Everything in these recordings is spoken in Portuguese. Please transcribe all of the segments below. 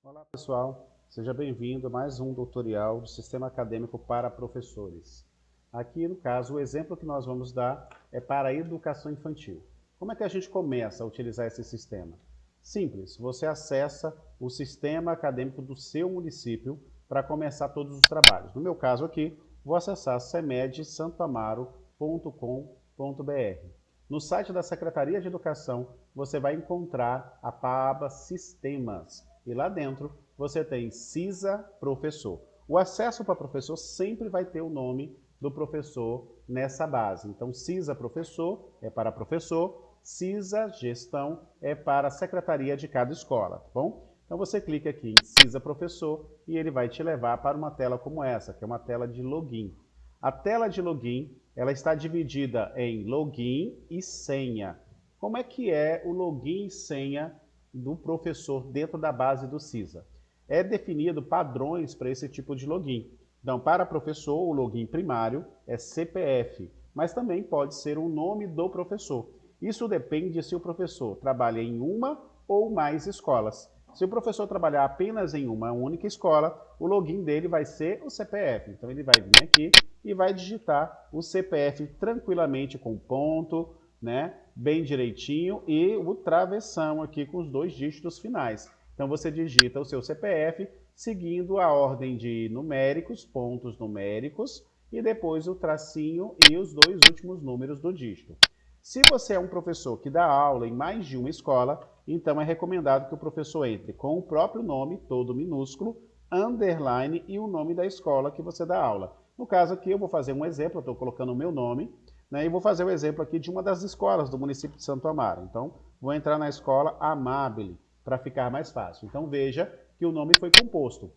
Olá pessoal, seja bem-vindo a mais um tutorial do Sistema Acadêmico para Professores. Aqui no caso, o exemplo que nós vamos dar é para a educação infantil. Como é que a gente começa a utilizar esse sistema? Simples, você acessa o Sistema Acadêmico do seu município para começar todos os trabalhos. No meu caso aqui, vou acessar semedsantoamaro.com.br. No site da Secretaria de Educação, você vai encontrar a aba Sistemas. E lá dentro você tem CISA Professor. O acesso para professor sempre vai ter o nome do professor nessa base. Então, CISA Professor é para professor, CISA Gestão é para a secretaria de cada escola, tá bom? Então você clica aqui em CISA Professor e ele vai te levar para uma tela como essa, que é uma tela de login. A tela de login, ela está dividida em login e senha. Como é que é o login e senha do professor dentro da base do CISA? É definido padrões para esse tipo de login. Então, para professor, o login primário é CPF, mas também pode ser o nome do professor. Isso depende se o professor trabalha em uma ou mais escolas. Se o professor trabalhar apenas em uma única escola, o login dele vai ser o CPF. Então, ele vai vir aqui e vai digitar o CPF tranquilamente com ponto, né, bem direitinho, e o travessão aqui com os 2 dígitos finais. Então você digita o seu CPF seguindo a ordem de numéricos, pontos numéricos, e depois o tracinho e os 2 últimos números do dígito. Se você é um professor que dá aula em mais de uma escola, então é recomendado que o professor entre com o próprio nome, todo minúsculo, underline e o nome da escola que você dá aula. No caso aqui eu vou fazer um exemplo, eu estou colocando o meu nome, né, e vou fazer o exemplo aqui de uma das escolas do município de Santo Amaro. Então, vou entrar na escola Amabile, para ficar mais fácil. Então, veja que o nome foi composto.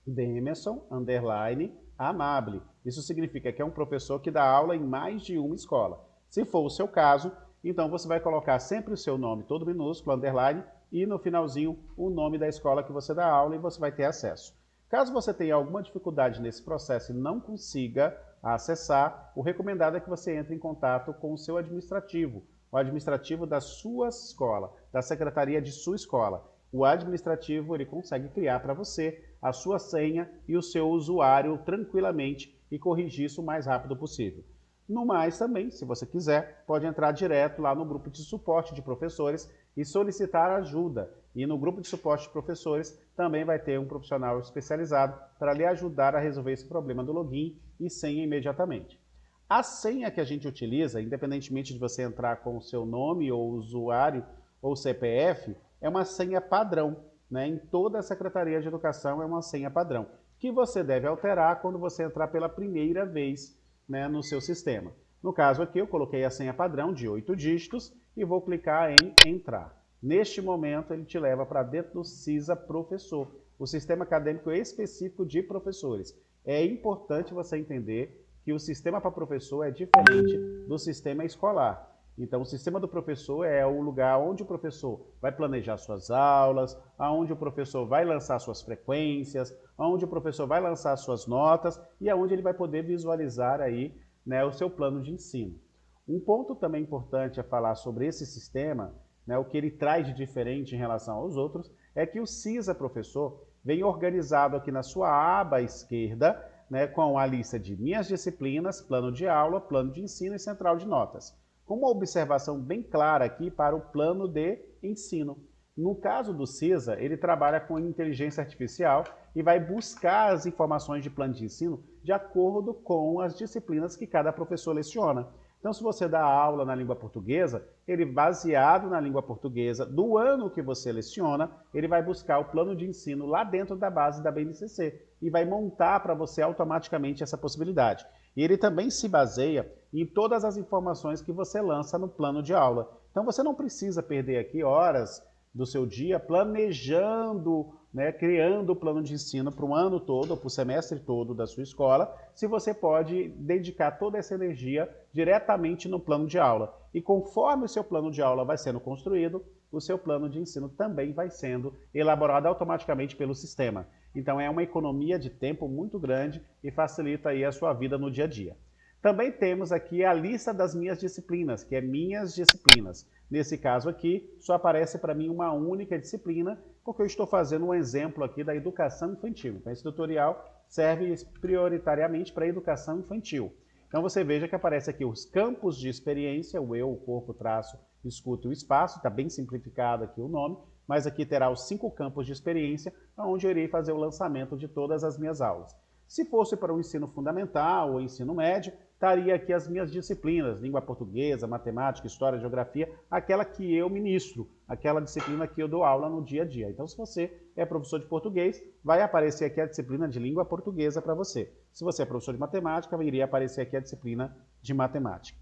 Demerson, underline, Amabile. Isso significa que é um professor que dá aula em mais de uma escola. Se for o seu caso, então você vai colocar sempre o seu nome todo minúsculo, underline, e no finalzinho o nome da escola que você dá aula e você vai ter acesso. Caso você tenha alguma dificuldade nesse processo e não consiga acessar, o recomendado é que você entre em contato com o seu administrativo, o administrativo da sua escola, da secretaria de sua escola. O administrativo ele consegue criar para você a sua senha e o seu usuário tranquilamente e corrigir isso o mais rápido possível. No mais também, se você quiser, pode entrar direto lá no grupo de suporte de professores e solicitar ajuda. E no grupo de suporte de professores também vai ter um profissional especializado para lhe ajudar a resolver esse problema do login e senha imediatamente. A senha que a gente utiliza, independentemente de você entrar com o seu nome ou usuário ou CPF, é uma senha padrão, né? Em toda a Secretaria de Educação é uma senha padrão, que você deve alterar quando você entrar pela primeira vez, né, no seu sistema. No caso aqui eu coloquei a senha padrão de 8 dígitos e vou clicar em entrar. Neste momento ele te leva para dentro do CISA Professor, o sistema acadêmico específico de professores. É importante você entender que o sistema para professor é diferente do sistema escolar. Então, o sistema do professor é o lugar onde o professor vai planejar suas aulas, onde o professor vai lançar suas frequências, onde o professor vai lançar suas notas e aonde ele vai poder visualizar aí, né, o seu plano de ensino. Um ponto também importante a falar sobre esse sistema, né, o que ele traz de diferente em relação aos outros, é que o CISA Professor vem organizado aqui na sua aba esquerda, né, com a lista de minhas disciplinas, plano de aula, plano de ensino e central de notas. Com uma observação bem clara aqui para o plano de ensino. No caso do CISA, ele trabalha com inteligência artificial e vai buscar as informações de plano de ensino de acordo com as disciplinas que cada professor leciona. Então, se você dá aula na língua portuguesa, ele, baseado na língua portuguesa do ano que você leciona, ele vai buscar o plano de ensino lá dentro da base da BNCC e vai montar para você automaticamente essa possibilidade. E ele também se baseia em todas as informações que você lança no plano de aula. Então, você não precisa perder aqui horas do seu dia planejando, né, criando o plano de ensino para o ano todo, ou para o semestre todo da sua escola, se você pode dedicar toda essa energia diretamente no plano de aula. E conforme o seu plano de aula vai sendo construído, o seu plano de ensino também vai sendo elaborado automaticamente pelo sistema. Então é uma economia de tempo muito grande e facilita aí a sua vida no dia a dia. Também temos aqui a lista das minhas disciplinas, que é minhas disciplinas. Nesse caso aqui, só aparece para mim uma única disciplina, porque eu estou fazendo um exemplo aqui da educação infantil. Então esse tutorial serve prioritariamente para a educação infantil. Então você veja que aparece aqui os campos de experiência, o eu, o corpo, o traço, o escuta e o espaço, está bem simplificado aqui o nome, mas aqui terá os 5 campos de experiência, onde eu irei fazer o lançamento de todas as minhas aulas. Se fosse para o ensino fundamental ou ensino médio, estaria aqui as minhas disciplinas, língua portuguesa, matemática, história, geografia, aquela que eu ministro, aquela disciplina que eu dou aula no dia a dia. Então, se você é professor de português, vai aparecer aqui a disciplina de língua portuguesa para você. Se você é professor de matemática, iria aparecer aqui a disciplina de matemática.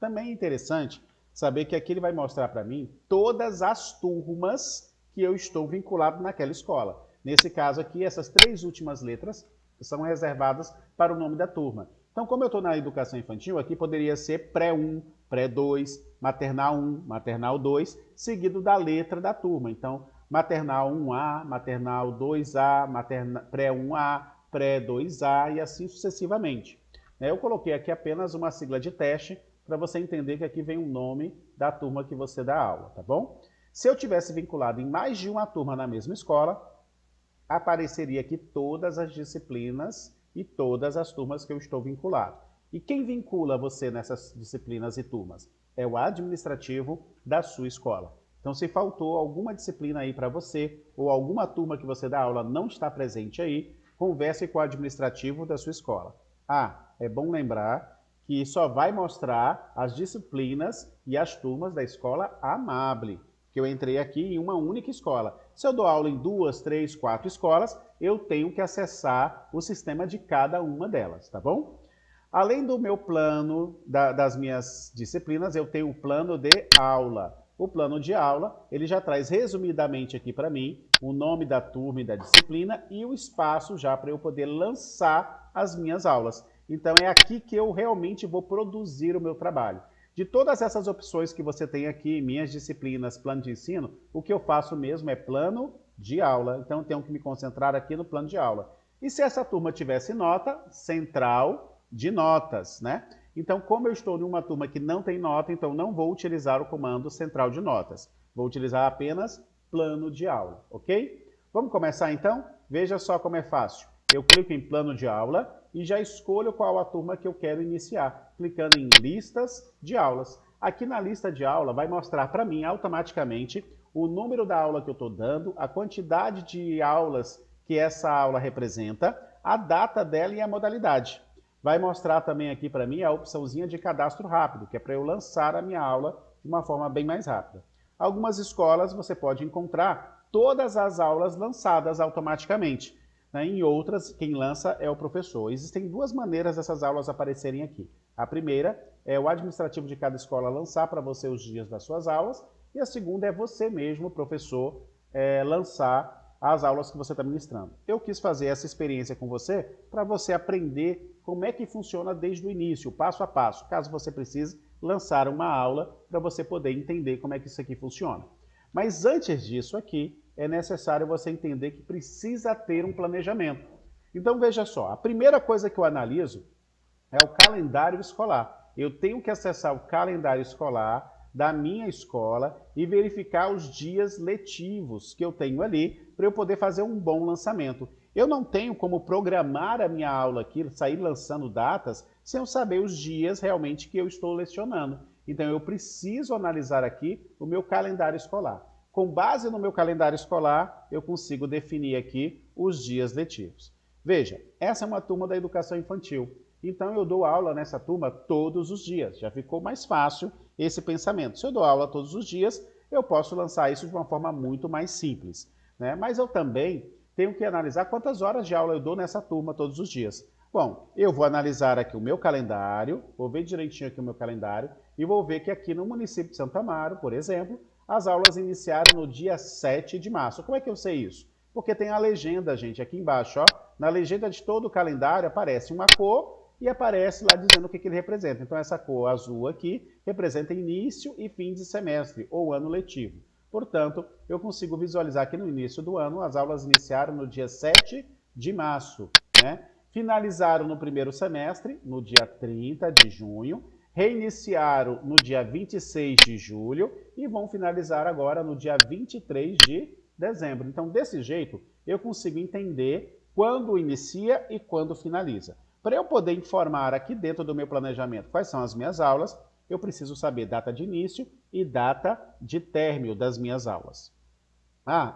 Também é interessante saber que aqui ele vai mostrar para mim todas as turmas que eu estou vinculado naquela escola. Nesse caso aqui, essas 3 últimas letras são reservadas para o nome da turma. Então, como eu estou na educação infantil, aqui poderia ser pré-1, pré-2, maternal 1, maternal 2, seguido da letra da turma. Então, maternal 1A, maternal 2A, pré-1A, pré-2A e assim sucessivamente. Eu coloquei aqui apenas uma sigla de teste para você entender que aqui vem o nome da turma que você dá aula, tá bom? Se eu tivesse vinculado em mais de uma turma na mesma escola, apareceria aqui todas as disciplinas e todas as turmas que eu estou vinculado. E quem vincula você nessas disciplinas e turmas? É o administrativo da sua escola. Então, se faltou alguma disciplina aí para você, ou alguma turma que você dá aula não está presente aí, converse com o administrativo da sua escola. É bom lembrar que só vai mostrar as disciplinas e as turmas da escola Amable, que eu entrei aqui em uma única escola. Se eu dou aula em 2, 3, 4 escolas, eu tenho que acessar o sistema de cada uma delas, tá bom? Além do meu plano das minhas disciplinas, eu tenho o plano de aula. O plano de aula, ele já traz resumidamente aqui para mim o nome da turma e da disciplina e o espaço já para eu poder lançar as minhas aulas. Então é aqui que eu realmente vou produzir o meu trabalho. De todas essas opções que você tem aqui, minhas disciplinas, plano de ensino, o que eu faço mesmo é plano de aula. Então, eu tenho que me concentrar aqui no plano de aula. E se essa turma tivesse nota, central de notas, né? Então, como eu estou em uma turma que não tem nota, então não vou utilizar o comando central de notas. Vou utilizar apenas plano de aula, ok? Vamos começar então? Veja só como é fácil. Eu clico em plano de aula e já escolho qual a turma que eu quero iniciar, clicando em listas de aulas. Aqui na lista de aula vai mostrar para mim automaticamente o número da aula que eu estou dando, a quantidade de aulas que essa aula representa, a data dela e a modalidade. Vai mostrar também aqui para mim a opçãozinha de cadastro rápido, que é para eu lançar a minha aula de uma forma bem mais rápida. Algumas escolas você pode encontrar todas as aulas lançadas automaticamente. Em outras, quem lança é o professor. Existem 2 maneiras dessas aulas aparecerem aqui. A primeira é o administrativo de cada escola lançar para você os dias das suas aulas. E a segunda é você mesmo, professor, lançar as aulas que você está ministrando. Eu quis fazer essa experiência com você para você aprender como é que funciona desde o início, passo a passo, caso você precise lançar uma aula para você poder entender como é que isso aqui funciona. Mas antes disso aqui, é necessário você entender que precisa ter um planejamento. Então veja só, a primeira coisa que eu analiso é o calendário escolar. Eu tenho que acessar o calendário escolar da minha escola e verificar os dias letivos que eu tenho ali para eu poder fazer um bom lançamento. Eu não tenho como programar a minha aula aqui, sair lançando datas, sem eu saber os dias realmente que eu estou lecionando. Então eu preciso analisar aqui o meu calendário escolar. Com base no meu calendário escolar, eu consigo definir aqui os dias letivos. Veja, essa é uma turma da educação infantil. Então eu dou aula nessa turma todos os dias. Já ficou mais fácil esse pensamento. Se eu dou aula todos os dias, eu posso lançar isso de uma forma muito mais simples, né? Mas eu também tenho que analisar quantas horas de aula eu dou nessa turma todos os dias. Bom, eu vou analisar aqui o meu calendário, vou ver direitinho aqui o meu calendário e vou ver que aqui no município de Santo Amaro, por exemplo, as aulas iniciaram no dia 7 de março. Como é que eu sei isso? Porque tem a legenda, gente, aqui embaixo, ó. Na legenda de todo o calendário aparece uma cor e aparece lá dizendo o que ele representa. Então essa cor azul aqui representa início e fim de semestre, ou ano letivo. Portanto, eu consigo visualizar que no início do ano as aulas iniciaram no dia 7 de março, né? Finalizaram no primeiro semestre, no dia 30 de junho, reiniciaram no dia 26 de julho e vão finalizar agora no dia 23 de dezembro. Então, desse jeito, eu consigo entender quando inicia e quando finaliza. Para eu poder informar aqui dentro do meu planejamento quais são as minhas aulas, eu preciso saber data de início e data de término das minhas aulas.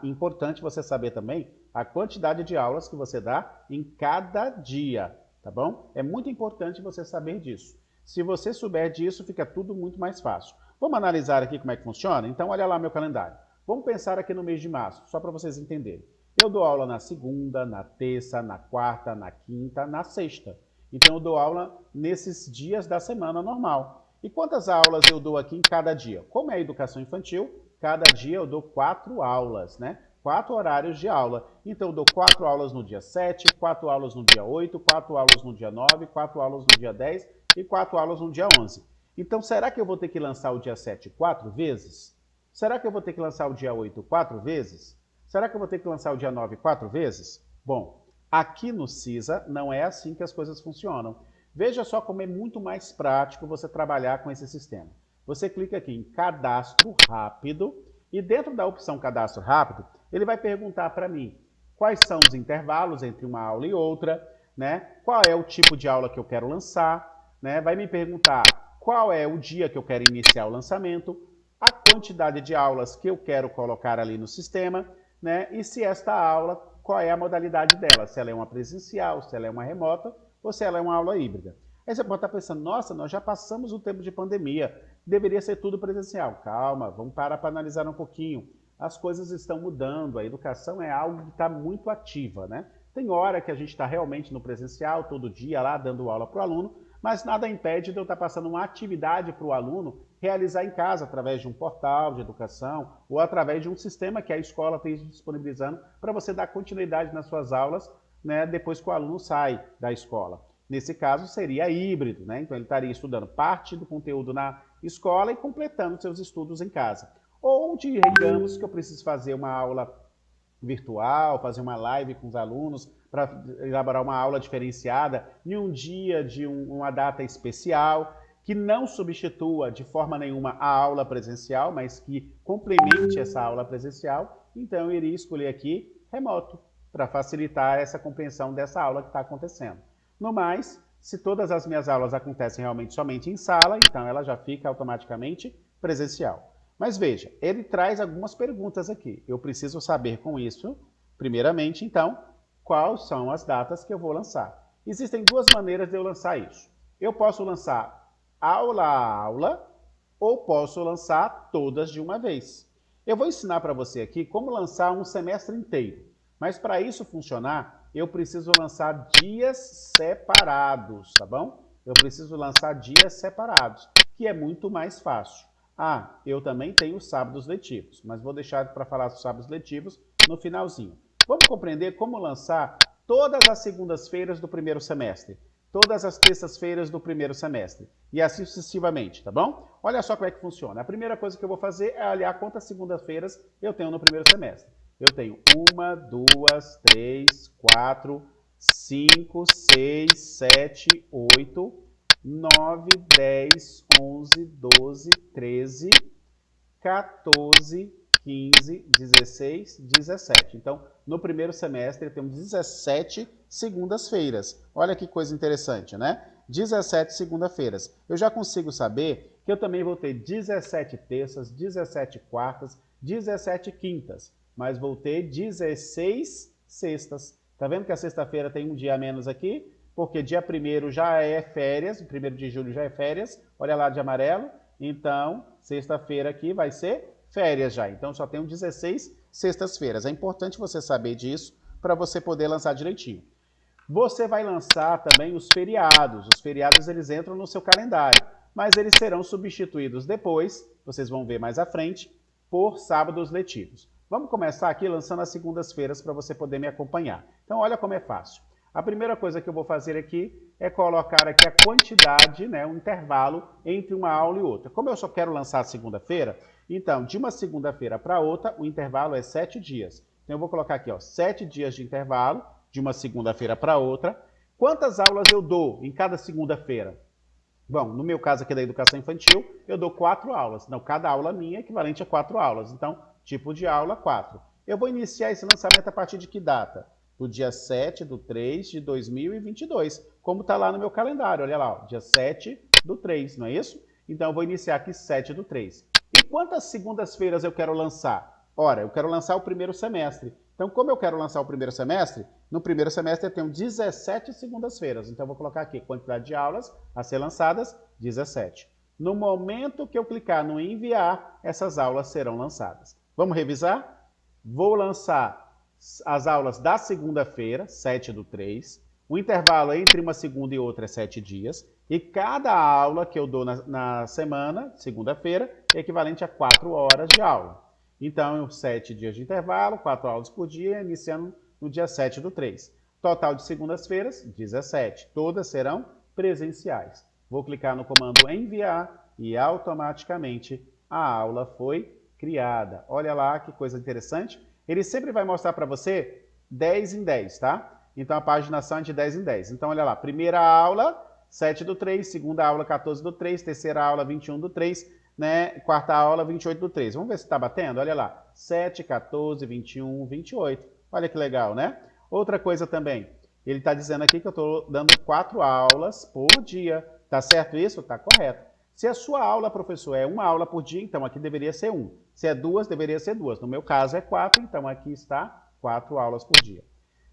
Importante você saber também a quantidade de aulas que você dá em cada dia, tá bom? É muito importante você saber disso. Se você souber disso, fica tudo muito mais fácil. Vamos analisar aqui como é que funciona? Então, olha lá meu calendário. Vamos pensar aqui no mês de março, só para vocês entenderem. Eu dou aula na segunda, na terça, na quarta, na quinta, na sexta. Então, eu dou aula nesses dias da semana normal. E quantas aulas eu dou aqui em cada dia? Como é a educação infantil, cada dia eu dou 4 aulas, né? 4 horários de aula. Então, eu dou 4 aulas no dia 7, 4 aulas no dia 8, 4 aulas no dia 9, 4 aulas no dia 10 e 4 aulas no dia 11. Então, será que eu vou ter que lançar o dia 7 4 vezes? Será que eu vou ter que lançar o dia 8 4 vezes? Será que eu vou ter que lançar o dia 9 4 vezes? Bom, aqui no CISA não é assim que as coisas funcionam. Veja só como é muito mais prático você trabalhar com esse sistema. Você clica aqui em Cadastro Rápido e dentro da opção Cadastro Rápido, ele vai perguntar para mim quais são os intervalos entre uma aula e outra, né? Qual é o tipo de aula que eu quero lançar, né? Vai me perguntar qual é o dia que eu quero iniciar o lançamento, a quantidade de aulas que eu quero colocar ali no sistema, né? E se esta aula, qual é a modalidade dela, se ela é uma presencial, se ela é uma remota ou se ela é uma aula híbrida. Aí você pode estar pensando, nossa, nós já passamos o tempo de pandemia, deveria ser tudo presencial. Calma, vamos parar para analisar um pouquinho. As coisas estão mudando, a educação é algo que está muito ativa, né? Tem hora que a gente está realmente no presencial, todo dia lá, dando aula para o aluno, mas nada impede de eu estar passando uma atividade para o aluno realizar em casa, através de um portal de educação ou através de um sistema que a escola tem disponibilizando para você dar continuidade nas suas aulas, né, depois que o aluno sai da escola. Nesse caso, seria híbrido, né? Então ele estaria estudando parte do conteúdo na escola e completando seus estudos em casa. Ou, digamos que eu preciso fazer uma aula virtual, fazer uma live com os alunos para elaborar uma aula diferenciada em um dia de uma data especial, que não substitua de forma nenhuma a aula presencial, mas que complemente essa aula presencial. Então eu iria escolher aqui remoto, para facilitar essa compreensão dessa aula que está acontecendo. No mais, se todas as minhas aulas acontecem realmente somente em sala, então ela já fica automaticamente presencial. Mas veja, ele traz algumas perguntas aqui. Eu preciso saber com isso, primeiramente, então, quais são as datas que eu vou lançar. Existem duas maneiras de eu lançar isso. Eu posso lançar aula a aula ou posso lançar todas de uma vez. Eu vou ensinar para você aqui como lançar um semestre inteiro. Mas para isso funcionar, eu preciso lançar dias separados, tá bom? Eu preciso lançar dias separados, que é muito mais fácil. Eu também tenho sábados letivos, mas vou deixar para falar dos sábados letivos no finalzinho. Vamos compreender como lançar todas as segundas-feiras do primeiro semestre, todas as terças-feiras do primeiro semestre, e assim sucessivamente, tá bom? Olha só como é que funciona. A primeira coisa que eu vou fazer é olhar quantas segundas-feiras eu tenho no primeiro semestre. Eu tenho 1, 2, 3, 4, 5, 6, 7, 8, 9, 10, 11, 12, 13, 14, 15, 16, 17. Então, no primeiro semestre, temos 17 segundas-feiras. Olha que coisa interessante, né? 17 segunda-feiras. Eu já consigo saber que eu também vou ter 17 terças, 17 quartas, 17 quintas, mas vou ter 16 sextas. Tá vendo que a sexta-feira tem um dia a menos aqui? Porque dia 1º já é férias, 1º de julho já é férias, olha lá de amarelo, então sexta-feira aqui vai ser férias já, então só tem 16 sextas-feiras. É importante você saber disso para você poder lançar direitinho. Você vai lançar também os feriados eles entram no seu calendário, mas eles serão substituídos depois, vocês vão ver mais à frente, por sábados letivos. Vamos começar aqui lançando as segundas-feiras para você poder me acompanhar. Então olha como é fácil. A primeira coisa que eu vou fazer aqui é colocar aqui a quantidade, né, um intervalo entre uma aula e outra. Como eu só quero lançar segunda-feira, então, de uma segunda-feira para outra, o intervalo é 7 dias. Então, eu vou colocar aqui, ó, 7 dias de intervalo, de uma segunda-feira para outra. Quantas aulas eu dou em cada segunda-feira? Bom, no meu caso aqui da educação infantil, eu dou 4 aulas. Então, cada aula minha é equivalente a 4 aulas. Então, tipo de aula, 4. Eu vou iniciar esse lançamento a partir de que data? Do dia 7/3 de 2022, como está lá no meu calendário. Olha lá, ó, dia 7/3, não é isso? Então, eu vou iniciar aqui 7/3. E quantas segundas-feiras eu quero lançar? Ora, eu quero lançar o primeiro semestre. Então, como eu quero lançar o primeiro semestre, no primeiro semestre eu tenho 17 segundas-feiras. Então, eu vou colocar aqui quantidade de aulas a ser lançadas, 17. No momento que eu clicar no enviar, essas aulas serão lançadas. Vamos revisar? Vou lançar as aulas da segunda-feira, 7/3. O intervalo entre uma segunda e outra é 7 dias. E cada aula que eu dou na semana, segunda-feira, é equivalente a 4 horas de aula. Então, 7 dias de intervalo, 4 aulas por dia, iniciando no dia 7/3. Total de segundas-feiras, 17. Todas serão presenciais. Vou clicar no comando enviar e automaticamente a aula foi criada. Olha lá que coisa interessante. Ele sempre vai mostrar para você 10 em 10, tá? Então, a paginação é de 10 em 10. Então, olha lá, primeira aula, 7/3, segunda aula, 14/3, terceira aula, 21/3, né? Quarta aula, 28/3. Vamos ver se está batendo? Olha lá, 7, 14, 21, 28. Olha que legal, né? Outra coisa também, ele está dizendo aqui que eu estou dando 4 aulas por dia. Tá certo isso? Tá correto. Se a sua aula, professor, é uma aula por dia, então aqui deveria ser 1. Se é 2, deveria ser 2. No meu caso é 4, então aqui está 4 aulas por dia.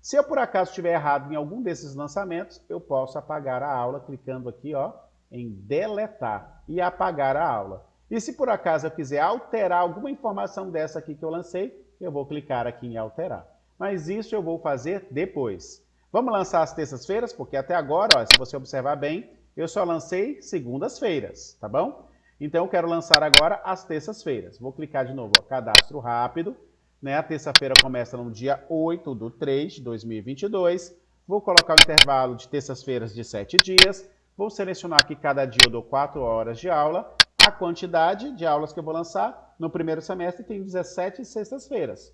Se eu por acaso estiver errado em algum desses lançamentos, eu posso apagar a aula clicando aqui, ó, em deletar e apagar a aula. E se por acaso eu quiser alterar alguma informação dessa aqui que eu lancei, eu vou clicar aqui em alterar. Mas isso eu vou fazer depois. Vamos lançar as terças-feiras, porque até agora, ó, se você observar bem, eu só lancei segundas-feiras, tá bom? Então eu quero lançar agora as terças-feiras. Vou clicar de novo, ó, cadastro rápido. Né? A terça-feira começa no dia 8/3 de 2022. Vou colocar o intervalo de terças-feiras de 7 dias. Vou selecionar que cada dia eu dou 4 horas de aula. A quantidade de aulas que eu vou lançar no primeiro semestre tem 17 sextas-feiras.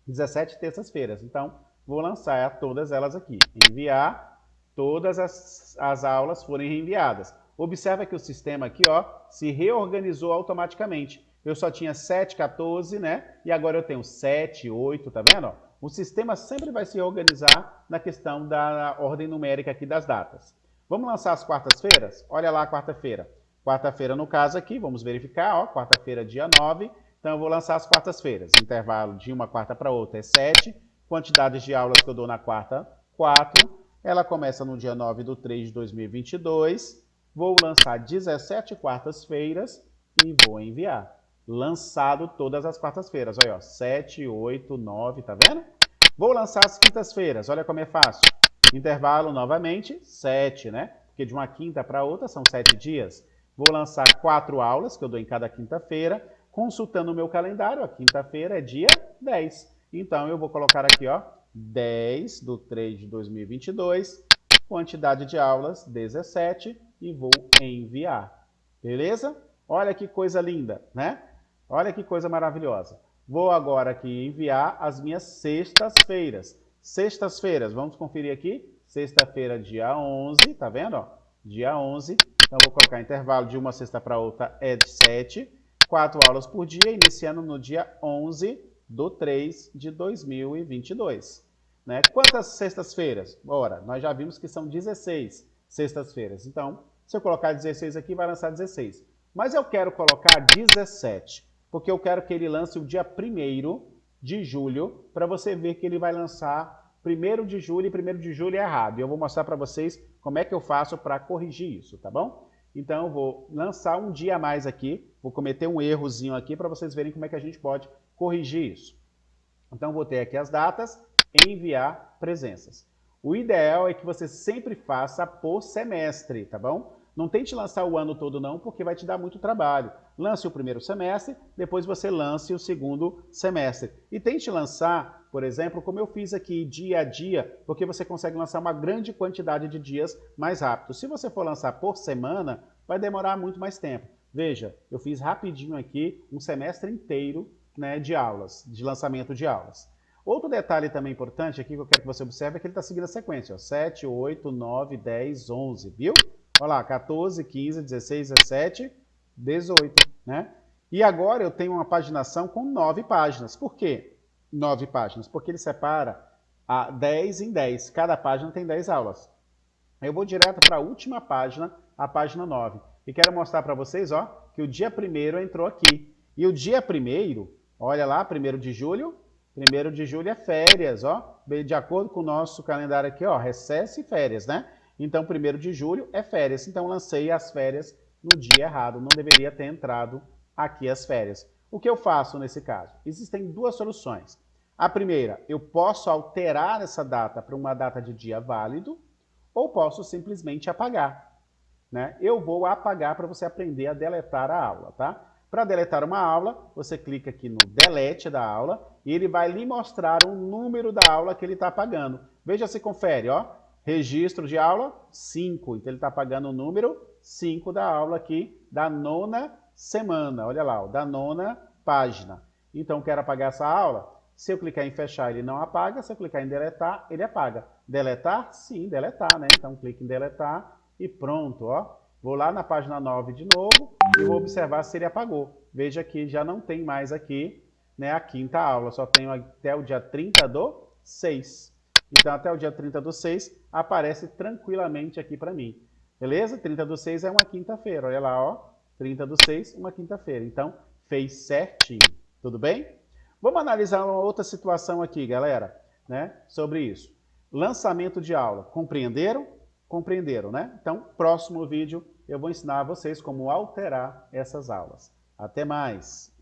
17 terças-feiras. Então, vou lançar todas elas aqui. Enviar, todas as aulas forem reenviadas. Observa que o sistema aqui, ó, se reorganizou automaticamente. Eu só tinha 7, 14, né? E agora eu tenho 7, 8, tá vendo? O sistema sempre vai se organizar na questão da ordem numérica aqui das datas. Vamos lançar as quartas-feiras? Olha lá a quarta-feira. Quarta-feira, no caso aqui, vamos verificar, ó, quarta-feira, dia 9. Então, eu vou lançar as quartas-feiras. Intervalo de uma quarta para outra é 7. Quantidades de aulas que eu dou na quarta, 4. Ela começa no dia 9/3 de 2022. Vou lançar 17 quartas-feiras e vou enviar. Lançado todas as quartas-feiras. Olha, ó, 7, 8, 9, tá vendo? Vou lançar as quintas-feiras. Olha como é fácil. Intervalo novamente, 7, né? Porque de uma quinta para outra são 7 dias. Vou lançar 4 aulas que eu dou em cada quinta-feira. Consultando o meu calendário, a quinta-feira é dia 10. Então, eu vou colocar aqui, ó, 10/3 de 2022, quantidade de aulas 17 e vou enviar. Beleza? Olha que coisa linda, né? Olha que coisa maravilhosa. Vou agora aqui enviar as minhas sextas-feiras. Sextas-feiras, vamos conferir aqui. Sexta-feira, dia 11, tá vendo? Ó? Dia 11. Então, vou colocar intervalo de uma sexta para outra é de 7. 4 aulas por dia, iniciando no dia 11/3 de 2022. Né? Quantas sextas-feiras? Ora, nós já vimos que são 16 sextas-feiras. Então, se eu colocar 16 aqui, vai lançar 16. Mas eu quero colocar 17, porque eu quero que ele lance o dia 1º de julho, para você ver que ele vai lançar 1º de julho e 1º de julho é errado. E eu vou mostrar para vocês como é que eu faço para corrigir isso, tá bom? Então, eu vou lançar um dia a mais aqui, vou cometer um errozinho aqui para vocês verem como é que a gente pode corrigir isso. Então, vou ter aqui as datas, enviar presenças. O ideal é que você sempre faça por semestre, tá bom? Não tente lançar o ano todo não, porque vai te dar muito trabalho. lance o primeiro semestre, depois você lance o segundo semestre. E tente lançar, por exemplo, como eu fiz aqui, dia a dia, porque você consegue lançar uma grande quantidade de dias mais rápido. Se você for lançar por semana, vai demorar muito mais tempo. Veja, eu fiz rapidinho aqui um semestre inteiro, né, de aulas, de lançamento de aulas. Outro detalhe também importante aqui que eu quero que você observe é que ele está seguindo a sequência, ó, 7, 8, 9, 10, 11, viu? Olha lá, 14, 15, 16, 17, 18, né? E agora eu tenho uma paginação com 9 páginas. Por quê 9 páginas? Porque ele separa a 10 em 10. Cada página tem 10 aulas. Eu vou direto para a última página, a página 9. E quero mostrar para vocês, ó, que o dia 1º entrou aqui. E o dia 1º, olha lá, 1º de julho, 1º de julho é férias, ó. De acordo com o nosso calendário aqui, ó, recesso e férias, né? Então, 1º de julho é férias. Então, lancei as férias no dia errado. Não deveria ter entrado aqui as férias. O que eu faço nesse caso? Existem duas soluções. A primeira, eu posso alterar essa data para uma data de dia válido, ou posso simplesmente apagar, né? Eu vou apagar para você aprender a deletar a aula, tá? Para deletar uma aula, você clica aqui no delete da aula e ele vai lhe mostrar o número da aula que ele está apagando. Veja se confere, ó. Registro de aula, 5. Então ele está apagando o número 5 da aula aqui, da 9ª semana. Olha lá, ó, da 9ª página. Então quero apagar essa aula. Se eu clicar em fechar, ele não apaga. Se eu clicar em deletar, ele apaga. Deletar? Sim, deletar, né? Então clique em deletar e pronto, ó. Vou lá na página 9 de novo e vou observar se ele apagou. Veja que já não tem mais aqui, né, a 5ª aula. Só tenho até o dia 30/6. Então até o dia 30/6 aparece tranquilamente aqui para mim. Beleza? 30/6 é uma quinta-feira. Olha lá, ó. 30/6, uma quinta-feira. Então fez certinho. Tudo bem? Vamos analisar uma outra situação aqui, galera, né, sobre isso. Lançamento de aula. Compreenderam? Compreenderam, né? Então, próximo vídeo eu vou ensinar a vocês como alterar essas aulas. Até mais!